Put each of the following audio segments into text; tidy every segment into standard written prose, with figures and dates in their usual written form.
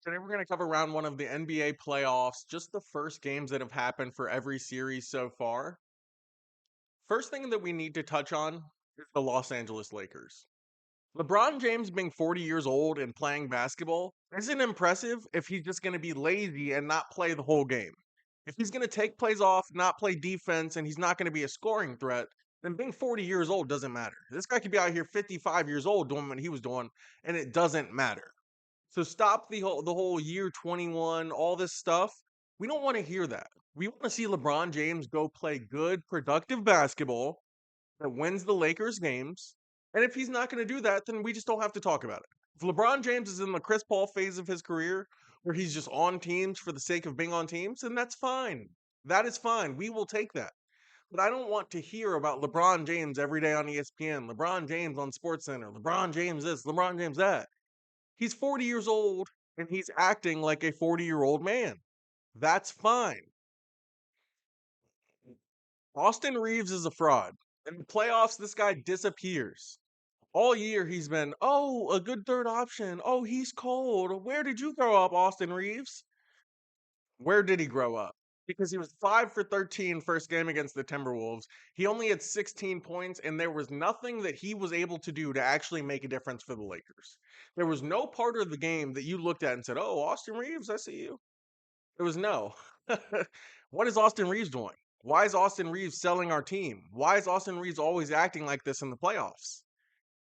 Today we're going to cover round one of the NBA playoffs, just the first games that have happened for every series so far. First thing that we need to touch on is the Los Angeles Lakers. LeBron James being 40 years old and playing basketball isn't impressive if he's just going to be lazy and not play the whole game. If he's going to take plays off, not play defense, and he's not going to be a scoring threat, then being 40 years old doesn't matter. This guy could be out here 55 years old doing what he was doing, and it doesn't matter. So stop the whole year 21, all this stuff. We don't want to hear that. We want to see LeBron James go play good, productive basketball that wins the Lakers games. And if he's not going to do that, then we just don't have to talk about it. If LeBron James is in the Chris Paul phase of his career, where he's just on teams for the sake of being on teams, then that's fine. That is fine. We will take that. But I don't want to hear about LeBron James every day on ESPN, LeBron James on SportsCenter, LeBron James this, LeBron James that. He's 40 years old and he's acting like a 40-year-old man. That's fine. Austin Reeves is a fraud. In the playoffs, this guy disappears. All year he's been, oh, a good third option. Oh, he's cold. Where did you grow up, Austin Reeves? Where did he grow up? Because he was 5 for 13 first game against the Timberwolves. He only had 16 points, and there was nothing that he was able to do to actually make a difference for the Lakers. There was no part of the game that you looked at and said, oh, Austin Reeves, I see you. There was no. What is Austin Reeves doing? Why is Austin Reeves selling our team? Why is Austin Reeves always acting like this in the playoffs?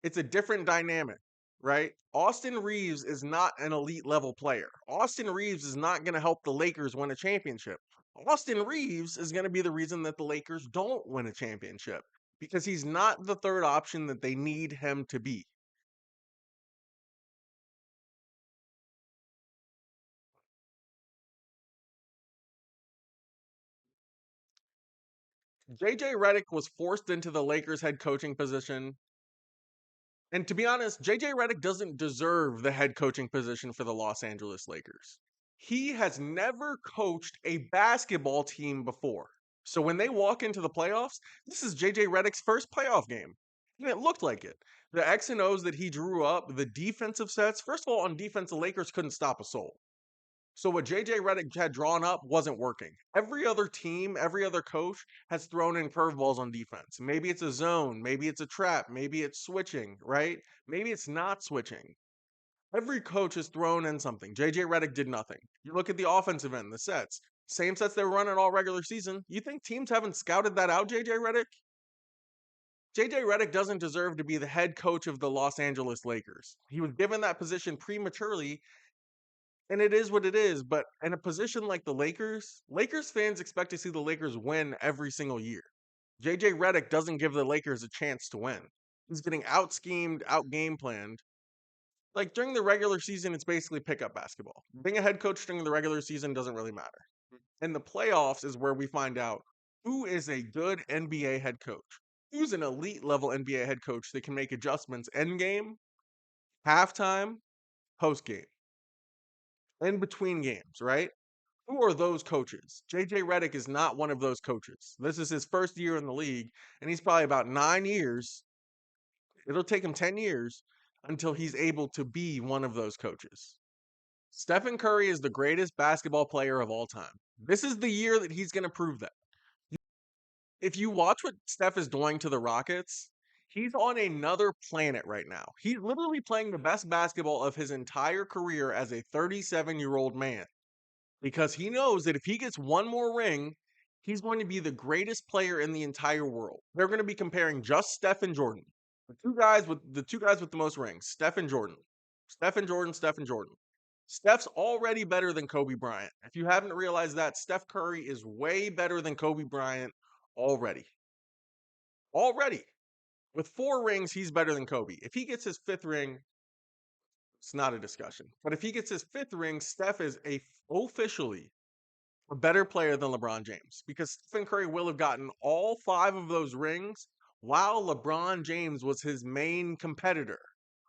It's a different dynamic, right? Austin Reeves is not an elite level player. Austin Reeves is not going to help the Lakers win a championship. Austin Reeves is going to be the reason that the Lakers don't win a championship because he's not the third option that they need him to be. JJ Redick was forced into the Lakers head coaching position. And to be honest, JJ Redick doesn't deserve the head coaching position for the Los Angeles Lakers. He has never coached a basketball team before. So when they walk into the playoffs, this is JJ Redick's first playoff game. And it looked like it. The X and O's that he drew up, the defensive sets, first of all, on defense, the Lakers couldn't stop a soul. So what JJ Redick had drawn up wasn't working. Every other team, every other coach has thrown in curveballs on defense. Maybe it's a zone, maybe it's a trap, maybe it's switching, right? Maybe it's not switching. Every coach has thrown in something. JJ Redick did nothing. You look at the offensive end, the sets. Same sets they were running all regular season. You think teams haven't scouted that out, JJ Redick? JJ Redick doesn't deserve to be the head coach of the Los Angeles Lakers. He was given that position prematurely, and it is what it is. But in a position like the Lakers, Lakers fans expect to see the Lakers win every single year. JJ Redick doesn't give the Lakers a chance to win. He's getting out schemed, out game planned. Like during the regular season, it's basically pickup basketball. Being a head coach during the regular season doesn't really matter. In the playoffs is where we find out who is a good NBA head coach. Who's an elite level NBA head coach that can make adjustments end game, halftime, post game, in between games, right? Who are those coaches? JJ Redick is not one of those coaches. This is his first year in the league, and he's probably about 9 years. It'll take him 10 years until he's able to be one of those coaches. Stephen Curry is the greatest basketball player of all time. This is the year that he's going to prove that. If you watch what Steph is doing to the Rockets, he's on another planet right now. He's literally playing the best basketball of his entire career as a 37-year-old man because he knows that if he gets one more ring, he's going to be the greatest player in the entire world. They're going to be comparing just Steph and Jordan. The two guys with the most rings, Steph and Jordan. Steph and Jordan, Steph and Jordan. Steph's already better than Kobe Bryant. If you haven't realized that, Steph Curry is way better than Kobe Bryant already. Already. With 4 rings, he's better than Kobe. If he gets his 5th ring, it's not a discussion. But if he gets his 5th ring, Steph is officially a better player than LeBron James because Stephen Curry will have gotten all 5 of those rings while LeBron James was his main competitor.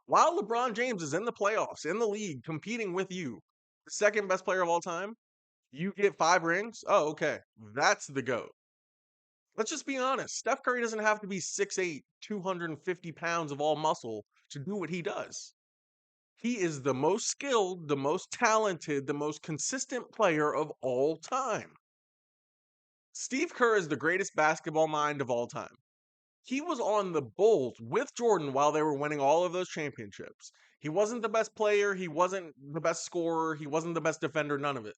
While LeBron James is in the playoffs, in the league, competing with you, the second best player of all time, you get 5 rings? Oh, okay. That's the GOAT. Let's just be honest. Steph Curry doesn't have to be 6'8", 250 pounds of all muscle to do what he does. He is the most skilled, the most talented, the most consistent player of all time. Steve Kerr is the greatest basketball mind of all time. He was on the Bulls with Jordan while they were winning all of those championships. He wasn't the best player, he wasn't the best scorer, he wasn't the best defender, none of it.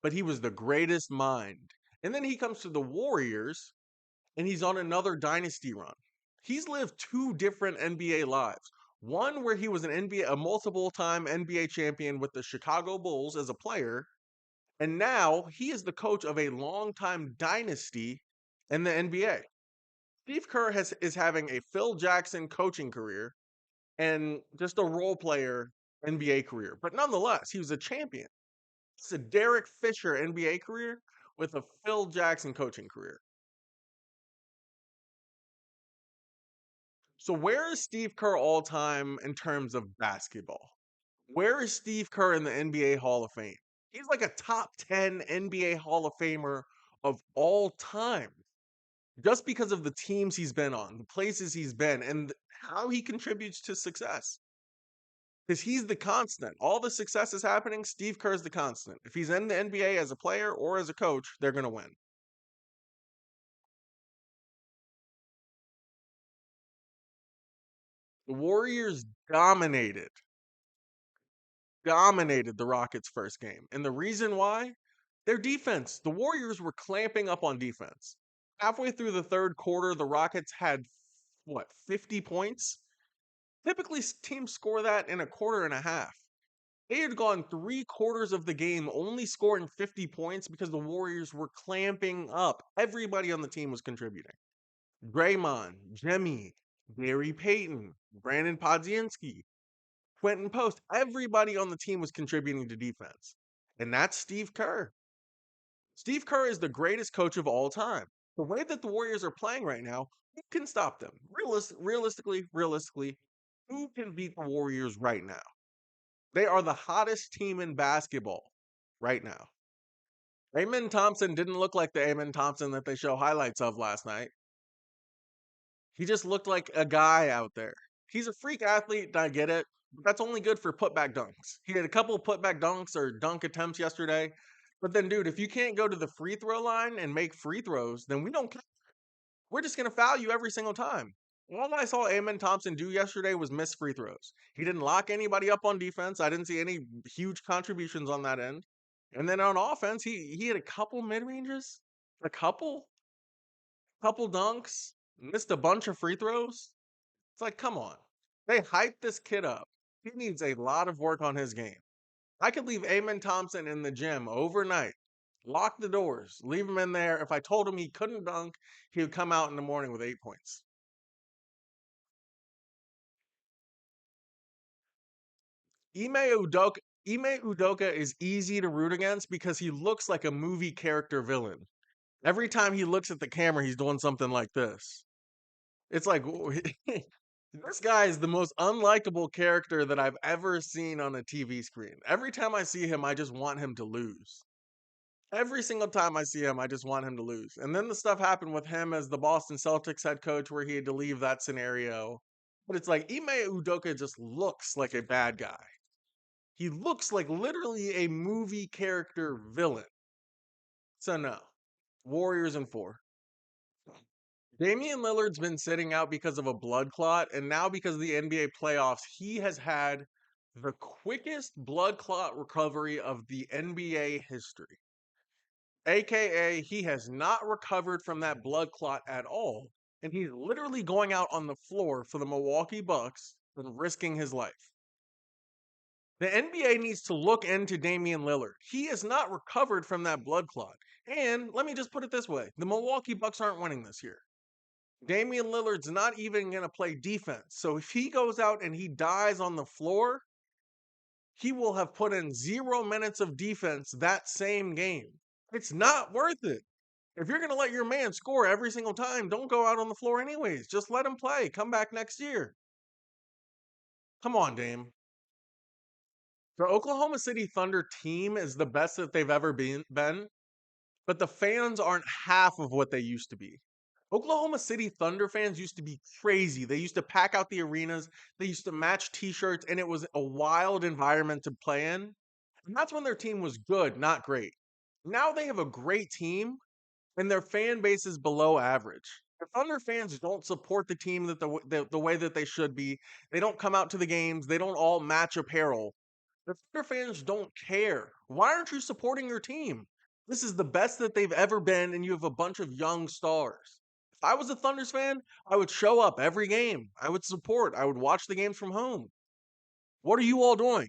But he was the greatest mind. And then he comes to the Warriors and he's on another dynasty run. He's lived two different NBA lives. One where he was an NBA, a multiple-time NBA champion with the Chicago Bulls as a player, and now he is the coach of a long-time dynasty in the NBA. Steve Kerr is having a Phil Jackson coaching career and just a role player NBA career. But nonetheless, he was a champion. It's a Derek Fisher NBA career with a Phil Jackson coaching career. So where is Steve Kerr all time in terms of basketball? Where is Steve Kerr in the NBA Hall of Fame? He's like a top 10 NBA Hall of Famer of all time. Just because of the teams he's been on, the places he's been, and how he contributes to success. Because he's the constant. All the success is happening, Steve Kerr's the constant. If he's in the NBA as a player or as a coach, they're going to win. The Warriors dominated the Rockets' first game. And the reason why? Their defense. The Warriors were clamping up on defense. Halfway through the third quarter, the Rockets had, 50 points? Typically, teams score that in a quarter and a half. They had gone 3/4 of the game only scoring 50 points because the Warriors were clamping up. Everybody on the team was contributing. Draymond, Jimmy, Gary Payton, Brandon Podziemski, Quentin Post, everybody on the team was contributing to defense. And that's Steve Kerr. Steve Kerr is the greatest coach of all time. The way that the Warriors are playing right now, who can stop them? Realistically, who can beat the Warriors right now? They are the hottest team in basketball right now. Amen Thompson didn't look like the Amen Thompson that they show highlights of last night. He just looked like a guy out there. He's a freak athlete, and I get it. But that's only good for putback dunks. He had a couple of putback dunks or dunk attempts yesterday. But then, dude, if you can't go to the free throw line and make free throws, then we don't care. We're just going to foul you every single time. All I saw Amen Thompson do yesterday was miss free throws. He didn't lock anybody up on defense. I didn't see any huge contributions on that end. And then on offense, he had a couple mid ranges, a couple dunks, missed a bunch of free throws. It's like, come on. They hyped this kid up. He needs a lot of work on his game. I could leave Amen Thompson in the gym overnight, lock the doors, leave him in there. If I told him he couldn't dunk, he would come out in the morning with 8 points. Ime Udoka is easy to root against because he looks like a movie character villain. Every time he looks at the camera, he's doing something like this. It's like this guy is the most unlikable character that I've ever seen on a TV screen. Every time I see him, I just want him to lose. Every single time I see him, I just want him to lose. And then the stuff happened with him as the Boston Celtics head coach where he had to leave that scenario. But it's like Ime Udoka just looks like a bad guy. He looks like literally a movie character villain. So no. Warriors in 4. Damian Lillard's been sitting out because of a blood clot, and now because of the NBA playoffs, he has had the quickest blood clot recovery of the NBA history. AKA, he has not recovered from that blood clot at all, and he's literally going out on the floor for the Milwaukee Bucks and risking his life. The NBA needs to look into Damian Lillard. He has not recovered from that blood clot. And let me just put it this way, the Milwaukee Bucks aren't winning this year. Damian Lillard's not even going to play defense. So if he goes out and he dies on the floor, he will have put in 0 minutes of defense that same game. It's not worth it. If you're going to let your man score every single time, don't go out on the floor anyways. Just let him play. Come back next year. Come on, Dame. The Oklahoma City Thunder team is the best that they've ever been, but the fans aren't half of what they used to be. Oklahoma City Thunder fans used to be crazy. They used to pack out the arenas, they used to match t-shirts, and it was a wild environment to play in. And that's when their team was good, not great. Now they have a great team, and their fan base is below average. The Thunder fans don't support the team the way that they should be. They don't come out to the games. They don't all match apparel. The Thunder fans don't care. Why aren't you supporting your team? This is the best that they've ever been, and you have a bunch of young stars. If I was a Thunders fan, I would show up every game. I would support. I would watch the games from home. What are you all doing?